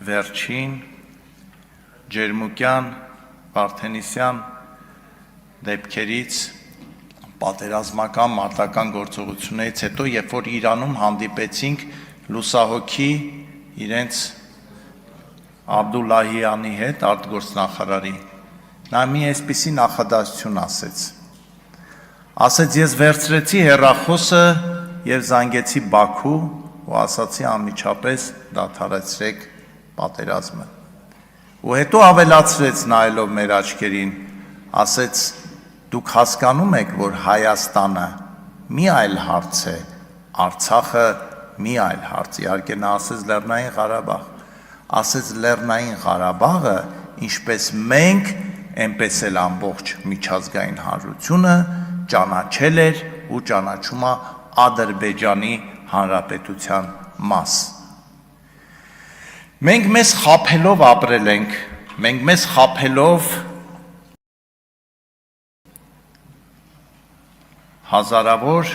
վերջին ջերմուկյան Վարդենիսյան դեպքերից պատերազմական մարտական գործողություններից հետո, երբ որ Իրանում հանդիպեցինք լուսահոգի իրենց Աբդուլլահյանի հետ, արտգործնախարարի, նա մի այսպիսի նախադասություն ասեց, ես վերցրեցի հեռախոսը և զանգեցի Բաքու ու ասացի անմիջապես դադարեցրեք պատերազմը։ Ու հետո ավելացրեց նայելով մեր աչքերին, ասեց, դուք հասկանում եք, որ Հայաստանը մի այլ հարց է, Արցախը մի այլ հարց, իհարկե նա ասեց Լեռնային Ղարաբաղ, ասեց Լեռնային Ղարաբաղը, ինչպես մենք, այնպես էլ ամբողջ միջազգային հանրությունը ճանաչել էր ու ճանաչում է Ադրբեջանի Հանրապետության մաս։ Մենք մեզ խաբելով ապրել ենք, մենք մեզ խաբելով հազարավոր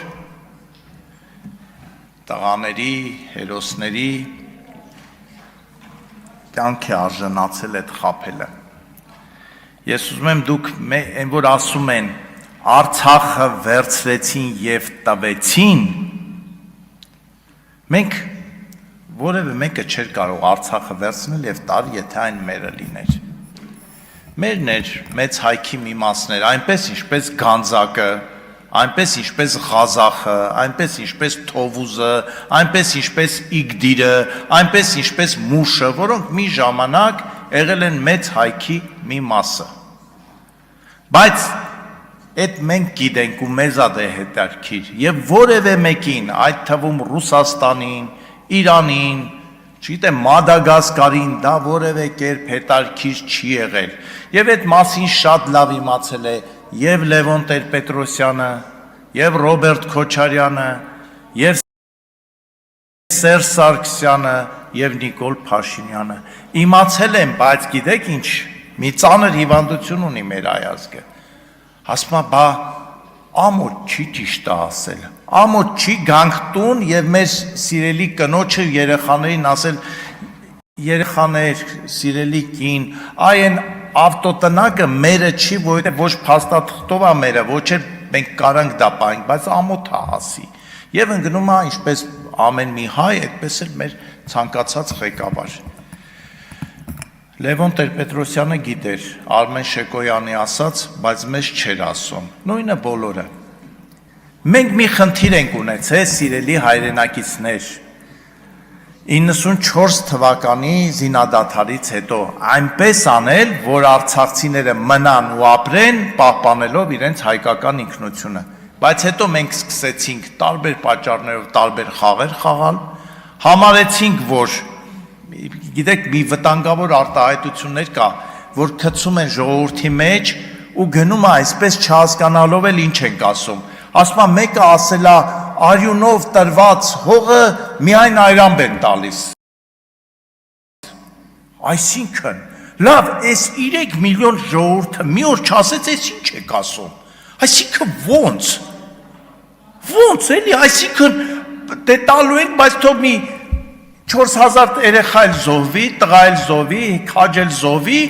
տղաների, հերոսների կյանք է արժանացել այդ խաբելը։ Ես ուզում եմ դուք այն որ ասում են Արցախը վերցրեցին և տվեցին, մենք որևէ մեկը չէր կարող Արցախը վերցնել և տալ, եթե այն մերը լիներ։ Մերն էր մեծ հայքի մի մասն էր, այնպես ինչպես Գանձակը, այնպես ինչպես Ղազախը, այնպես ինչպես Թովուզը, այնպես ինչպես Իգդիրը, այնպես ինչպես Մուշը, որոնք մի ժամանակ եղել են մեծ հայքի մի մասը։ Բայց այդ մենք գիտենք ու մեզ է հետաքրքիր և որևէ մեկին, այդ թվում Ռուսաստանին, Իրանին, չգիտեմ Մադագասկարին, դա որևէ կերպ հետաքրքիր չի եղել։ Եվ այդ մասին շատ լավ իմացել է և Լևոն Տեր-Պետրոսյանը, և Ռոբերտ Քոչարյանը, և Սերժ Սարգսյանը, և Նիկոլ Փաշինյանը։ Իմացել են, բայց գիտեք ինչ, մի ծանր հիվանդություն ունի մեր այազգը։ Ասում է, բա ամոթ չի ճիշտ ասել, ամոթ չի գանք տուն և մեր սիրելի կնոջը երեխաներին ասել, երեխաներ, սիրելի կին, այն ավտոտնակը մերը չի, որովհետև ոչ փաստաթղթով է մերը, ոչ էլ մենք կարանք դա պահենք, բայց ամոթ է ասի։ Եվ ընկնում է, ինչպես ամեն մի հայ, այդպես էլ մեր ցանկացած ղեկավար։ Լևոն Տեր-Պետրոսյանը գիտեր, Արմեն Շեկոյանի ասած, բայց մեզ չէր ասում, նույնը բոլորը։ Մենք մի խնդիր ենք ունեցել, սիրելի հայրենակիցներ, 94 թվականի զինադադարից հետո, այնպես անել, որ արցախցիները մնան ու ապրեն, պահպանելով իրենց հայկական ինքնությունը։ Բայց հետո մենք սկսեցինք տարբեր պատճառներով տարբեր խաղեր խաղալ, համարեցինք, որ գիտեք, մի վտանգավոր արտահայտություններ կա, որ գցում են ժողովրդի մեջ ու գնում է այսպես չհասկանալով էլ ինչ ենք ասում։ Ասում է մեկը ասել է արյունով տրված հողը միայն այրամբ են տալիս։ Այսինքն, լավ, այս 3 միլիոն ժողովուրդը մի օր չասեց, այս ինչ եք ասում։ Այսինքն ոնց էլի, այսինքն դե տալու ենք, բայց թող մի 4000 երեխա էլ զոհվի, տղա էլ զոհվի, քաջ էլ զոհվի,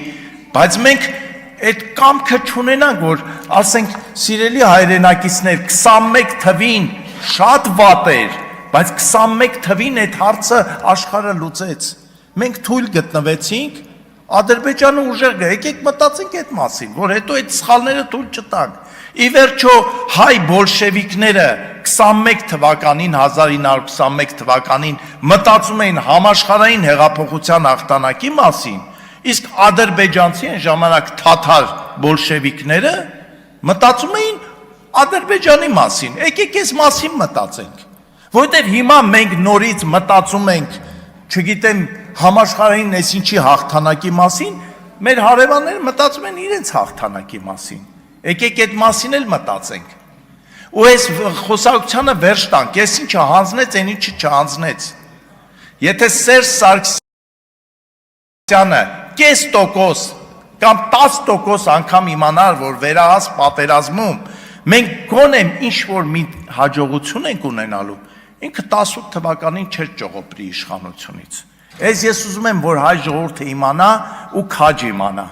բայց մենք այդ կամքը չունենանք, որ ասենք սիրելի հայրենակիցներ 21 թվին շատ վատ էր, բայց 21 թվին այդ հարցը աշխարհը լուծեց։ Մենք թույլ գտնվեցինք, Ադրբեջանը ուժեղ գա, եկեք մտածենք այդ մասին, որ հետո այդ սխալները թույլ չտանք։ Ի վերջո հայ բոլշևիկները 21 թվականին, 1921 թվականին մտածում էին համաշխարհային հեղափոխության հաղթանակի մասին, իսկ ադրբեջանցի են ժամանակ թաթար բոլշևիկները մտածում էին Ադրբեջանի մասին, եկեք այս մասին մտածենք, որովհետև հիմա մենք նորից մտածում ենք, չգիտեմ, համաշխարհային այսինչի հաղթանակի մասին, մեր հարևանները մտածում են իրենց հաղթանակի մասին, եկեք այդ մասին էլ մտածենք, ու այս խոսակցությանը վերջ տանք, ես ինչը հանձնեց, այն ինչը չհանձնեց, եթե Սերժ Սարգսյանը կես տոկոս կամ 10% անգամ իմանար, որ վերահաս պատերազմում մենք գոնե ինչ-որ մի հաջողություն ենք ունենալու, ինքը 18 թվականին չէր ճողոպրի իշխանությունից։ Ես ուզում եմ, որ հայ ժողովուրդը իմանա ու քաջ իմանա,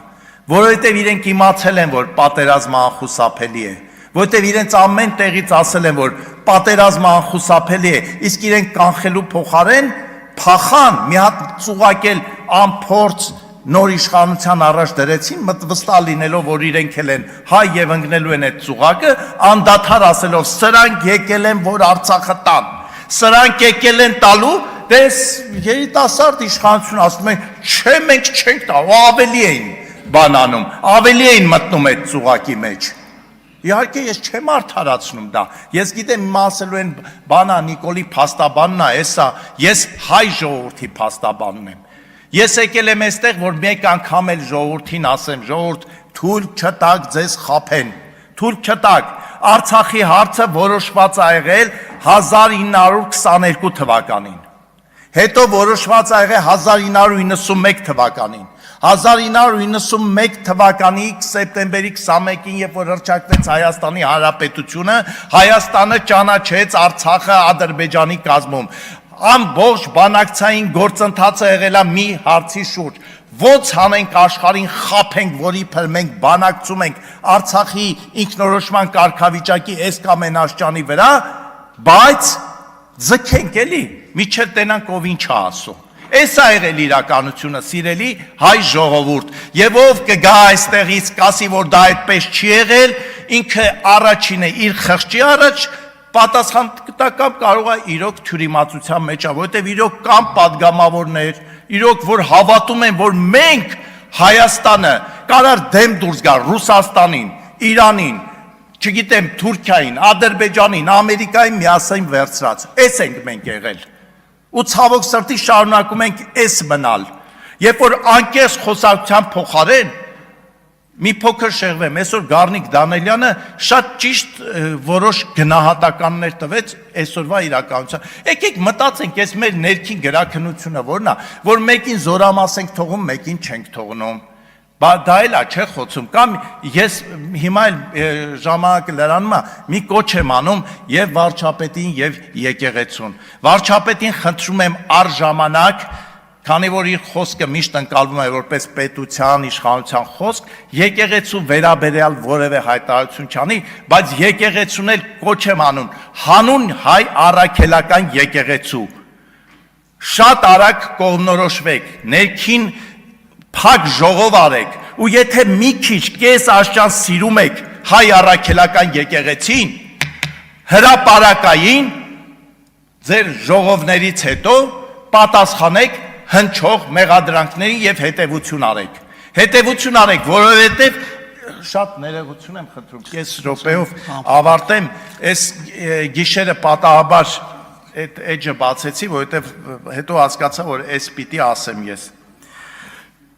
որովհետև իրենք իմացել են, որ պատերազմը անխուսափելի է, որովհետև իրենց ամեն տեղից ասել են, որ պատերազմը անխուսափելի է, իսկ իրենք կանխելու փոխարեն փախան, մի հատ ծուղակել անփորձ նոր իշխանության առաջ դրեցին, վստահ լինելով, որ իրենք էլ են հայ եւ ընկնելու են այդ ծուղակը, անդադար ասելով, սրանք եկել են, որ Արցախը տան, սրանք եկել են տալու, դες երիտասարդ իշխանություն ասում են, չէ, մենք չենք տա, ավելի էին բանանում, ավելի էին մտնում այդ ծուղակի մեջ։ Իհարկե ես չեմ արդարացնում դա, ես գիտեմ իմ ասելու են բանա Նիկոլի փաստաբանն է, էսա, ես հայ ժողովրդի փաստաբանն եմ։ Ես եկել եմ այստեղ, որ մեկ անգամ էլ ժողովրդին ասեմ, ժողովուրդ, թույլ չտաք ձեզ խաբեն, թույլ չտաք, Արցախի հարցը որոշված ա եղել 1922 թվականին, հետո որոշված ա եղել 1991 թվականին, 1991 թվականի սեպտեմբերի 21-ին, երբ որ հռչակվեց Հայաստանի Հանրապետությունը, Հայաստանը ճանաչեց Արցախը Ադրբեջանի կազմում, ամբողջ բանակցային գործընթացը եղել է մի հարցի շուրջ, ոնց հանենք աշխարհին խաբենք, որի փր մենք բանակցում ենք Արցախի ինքնորոշման կարգավիճակի այս կամ այն աշճանի վրա, բայց ձգենք էլի, միջև տենանք ով ինչ է ասում։ Այս է եղել իրականությունը, սիրելի հայ ժողովուրդ, եւ ով կգա այստեղից կասի, որ դա այդպես չի եղել, ինքը առաջինը իր խղճի առաջ պատասխանատվական կարող է իրոք թյուրիմացության մեջ, որովհետև իրոք կան падգամավորներ, իրոք որ հավատում են, որ մենք Հայաստանը կարար դեմ դուրս գա Ռուսաստանին, Իրանին, չգիտեմ Թուրքիային, Ադրբեջանին, Ամերիկային միասին վերցրած, այս ենք մենք եղել։ Ու ցավոք սրտի շարունակում ենք այս մնալ, երբ որ անկեղծ խոսակցության փոխարեն մի փոքր շեղվեմ, այսօր Գառնիկ Դանելյանը շատ ճիշտ որոշ գնահատականներ տվեց այսօրվա իրականության։ Եկեք մտածենք, այս մեր ներքին գրաքննությունը որն է, որ մեկին զորամաս ենք թողում, մեկին չենք թողնում։ Դա էլ է չէ խոսում, կամ ես հիմա էլ ժամանակը լրանում է, մի կոչ եմ անում եւ վարչապետին եւ եկեղեցուն։ Վարչապետին խնդրում եմ առժամանակ, քանի որ իր խոսքը միշտ ընկալվում է որպես պետության, իշխանության խոսք, եկեղեցու վերաբերյալ որևէ հայտարարություն չանի, բայց եկեղեցուն էլ կոչ եմ անում, հանուն հայ առաքելական եկեղեցու։ Շատ արագ կողմնորոշվեք, ներքին փակ ժողով արեք, ու եթե մի քիչ կես աշճան սիրում եք հայ առաքելական եկեղեցին, հրապարակային ձեր ժողովներից հետո պատասխանեք հնչող մեղադրանքներին եւ հետեւություն արեք։ Հետեւություն արեք, որովհետեւ շատ ներողություն եմ խնդրում, կես րոպեով ավարտեմ, այս գիշերը պատահաբար այդ էջը բացեցի, որովհետեւ հետո հասկացա, որ այս պիտի ասեմ ես։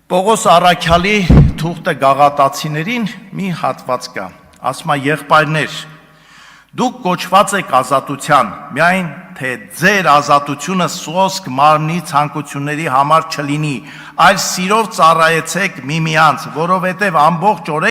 Պողոս Առաքյալի թուղթը գաղատացիներին մի հատված կա, ասում է եղբայրներ, դուք կոչված եք ազատության, միայն թե ձեր ազատությունը սոսկ մարմնի ցանկությունների համար չլինի, այլ սիրով ծառայեցեք միմյանց, որովհետև ամբողջ օրը